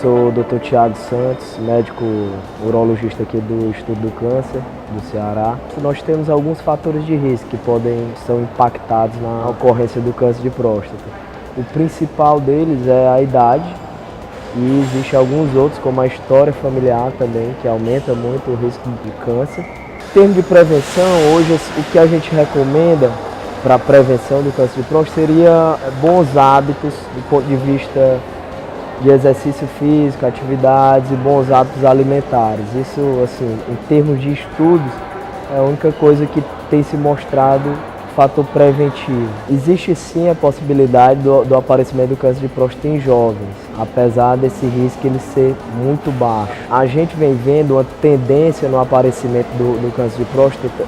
sou o Dr. Thiago Santos, médico urologista aqui do Instituto do Câncer do Ceará. Nós temos alguns fatores de risco que são impactados na ocorrência do câncer de próstata. O principal deles é a idade e existem alguns outros, como a história familiar também, que aumenta muito o risco de câncer. Em termos de prevenção, hoje o que a gente recomenda para a prevenção do câncer de próstata seria bons hábitos do ponto de vista de exercício físico, atividades e bons hábitos alimentares. Isso, assim, em termos de estudos, é a única coisa que tem se mostrado fator preventivo. Existe sim a possibilidade do aparecimento do câncer de próstata em jovens, apesar desse risco ele ser muito baixo. A gente vem vendo uma tendência no aparecimento do câncer de próstata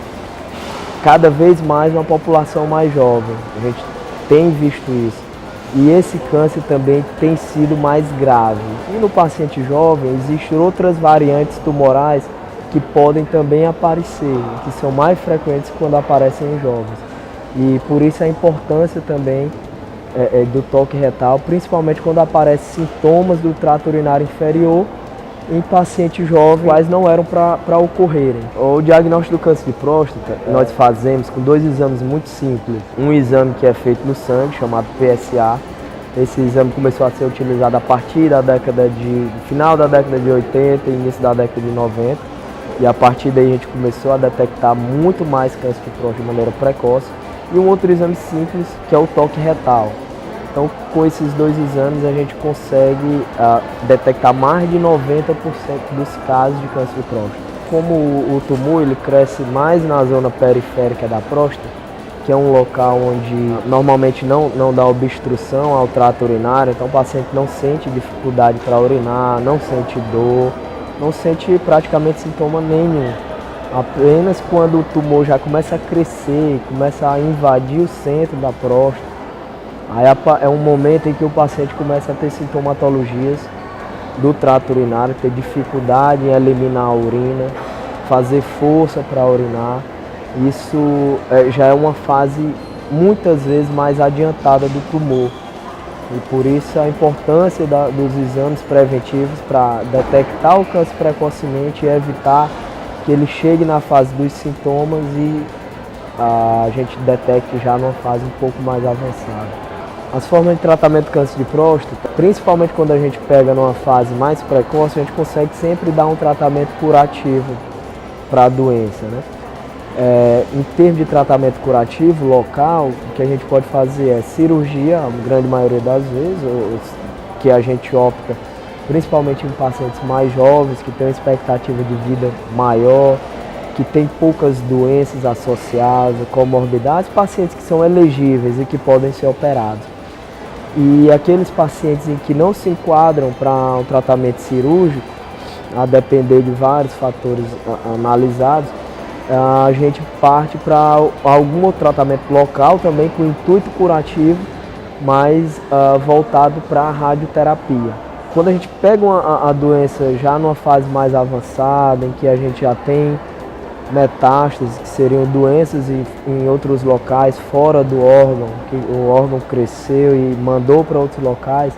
cada vez mais na população mais jovem. A gente tem visto isso. E esse câncer também tem sido mais grave. E no paciente jovem existem outras variantes tumorais que podem também aparecer, que são mais frequentes quando aparecem em jovens. E por isso a importância também do toque retal, principalmente quando aparecem sintomas do trato urinário inferior em pacientes jovens, quais não eram para ocorrerem. O diagnóstico do câncer de próstata nós fazemos com dois exames muito simples. Um exame que é feito no sangue, chamado PSA. Esse exame começou a ser utilizado a partir da final da década de 80 e início da década de 90. E a partir daí a gente começou a detectar muito mais câncer de próstata de maneira precoce. E um outro exame simples, que é o toque retal. Então, com esses dois exames, a gente consegue detectar mais de 90% dos casos de câncer de próstata. Como o tumor ele cresce mais na zona periférica da próstata, que é um local onde normalmente não dá obstrução ao trato urinário, então o paciente não sente dificuldade para urinar, não sente dor, não sente praticamente sintoma nenhum. Apenas quando o tumor já começa a crescer, começa a invadir o centro da próstata, aí é um momento em que o paciente começa a ter sintomatologias do trato urinário, ter dificuldade em eliminar a urina, fazer força para urinar. Isso já é uma fase muitas vezes mais adiantada do tumor. E por isso a importância dos exames preventivos para detectar o câncer precocemente e evitar que ele chegue na fase dos sintomas e a gente detecte já numa fase um pouco mais avançada. As formas de tratamento do câncer de próstata, principalmente quando a gente pega numa fase mais precoce, a gente consegue sempre dar um tratamento curativo para a doença, né? Em termos de tratamento curativo local, o que a gente pode fazer é cirurgia, a grande maioria das vezes, que a gente opta principalmente em pacientes mais jovens, que têm uma expectativa de vida maior, que têm poucas doenças associadas, comorbidades, pacientes que são elegíveis e que podem ser operados. E aqueles pacientes em que não se enquadram para um tratamento cirúrgico, a depender de vários fatores analisados, a gente parte para algum outro tratamento local também com intuito curativo, mas voltado para a radioterapia. Quando a gente pega a doença já numa fase mais avançada, em que a gente já tem metástases, que seriam doenças em outros locais fora do órgão, que o órgão cresceu e mandou para outros locais,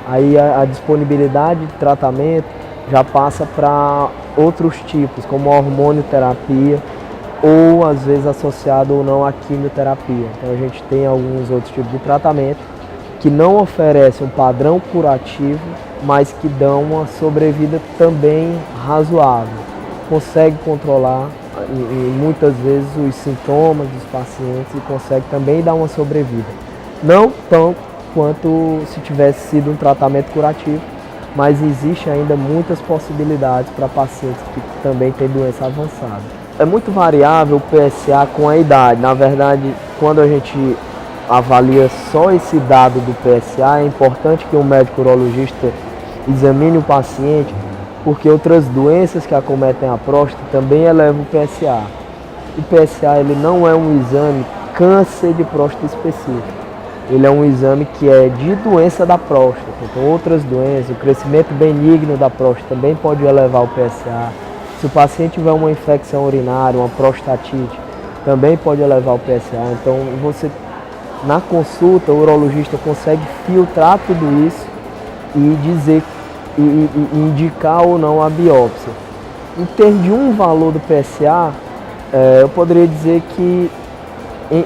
aí a disponibilidade de tratamento já passa para outros tipos, como a hormonioterapia, ou às vezes associado ou não à quimioterapia. Então a gente tem alguns outros tipos de tratamento que não oferecem um padrão curativo, mas que dão uma sobrevida também razoável. Consegue controlar e muitas vezes os sintomas dos pacientes e consegue também dar uma sobrevida. Não tão quanto se tivesse sido um tratamento curativo, mas existe ainda muitas possibilidades para pacientes que também têm doença avançada. É muito variável o PSA com a idade. Na verdade, quando a gente avalia só esse dado do PSA, é importante que o médico urologista examine o paciente, porque outras doenças que acometem a próstata também elevam o PSA. O PSA ele não é um exame câncer de próstata específico. Ele é um exame que é de doença da próstata. Então outras doenças, o crescimento benigno da próstata também pode elevar o PSA. Se o paciente tiver uma infecção urinária, uma prostatite, também pode elevar o PSA. Então você, na consulta, o urologista consegue filtrar tudo isso e dizer e indicar ou não a biópsia. Em termos de um valor do PSA, eu poderia dizer que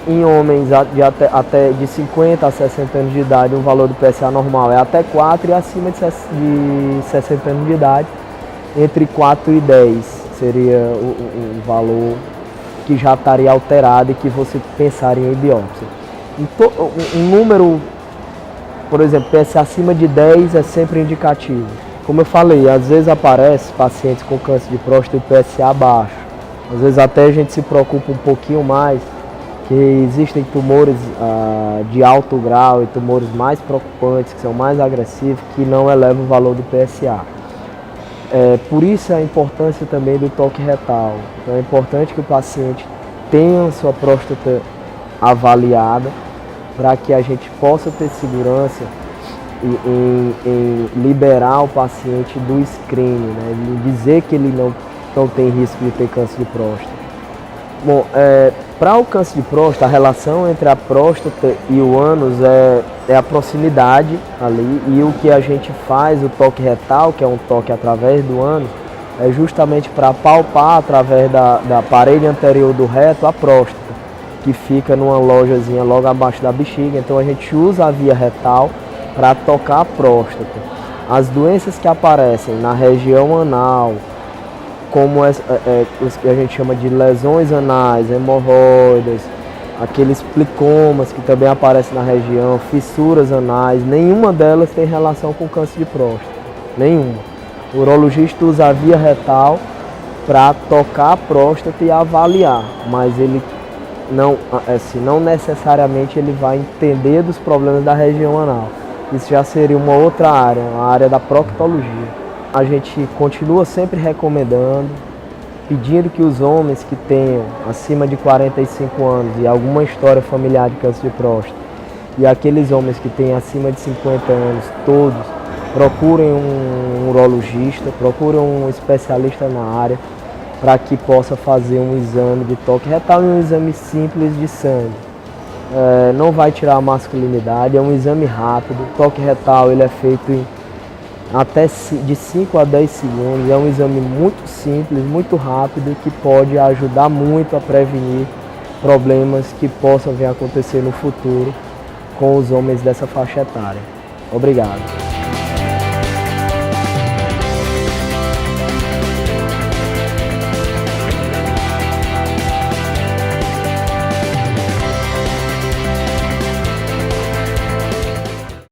em homens até de 50 a 60 anos de idade, o valor do PSA normal é até 4, e acima de 60 anos de idade, entre 4 e 10 seria o valor que já estaria alterado e que você pensaria em biópsia. Um número, por exemplo, PSA acima de 10 é sempre indicativo. Como eu falei, às vezes aparece pacientes com câncer de próstata e PSA baixo. Às vezes até a gente se preocupa um pouquinho mais, que existem tumores de alto grau e tumores mais preocupantes, que são mais agressivos, que não elevam o valor do PSA. Por isso a importância também do toque retal. Então é importante que o paciente tenha sua próstata avaliada, para que a gente possa ter segurança em liberar o paciente do screening, né? Dizer que ele não tem risco de ter câncer de próstata. Bom, para o câncer de próstata, a relação entre a próstata e o ânus é a proximidade ali, e o que a gente faz, o toque retal, que é um toque através do ânus, é justamente para palpar através da parede anterior do reto a próstata, que fica numa lojazinha logo abaixo da bexiga. Então a gente usa a via retal para tocar a próstata. As doenças que aparecem na região anal, como os que a gente chama de lesões anais, hemorroidas, aqueles plicomas que também aparecem na região, fissuras anais, nenhuma delas tem relação com câncer de próstata, nenhuma. O urologista usa a via retal para tocar a próstata e avaliar, mas ele não necessariamente ele vai entender dos problemas da região anal. Isso já seria uma outra área, a área da proctologia. A gente continua sempre recomendando, pedindo que os homens que tenham acima de 45 anos e alguma história familiar de câncer de próstata, e aqueles homens que têm acima de 50 anos, todos, procurem um urologista, procurem um especialista na área, para que possa fazer um exame de toque retal e um exame simples de sangue. Não vai tirar a masculinidade, é um exame rápido. O toque retal ele é feito em até de 5 a 10 segundos, é um exame muito simples, muito rápido, que pode ajudar muito a prevenir problemas que possam vir a acontecer no futuro com os homens dessa faixa etária. Obrigado.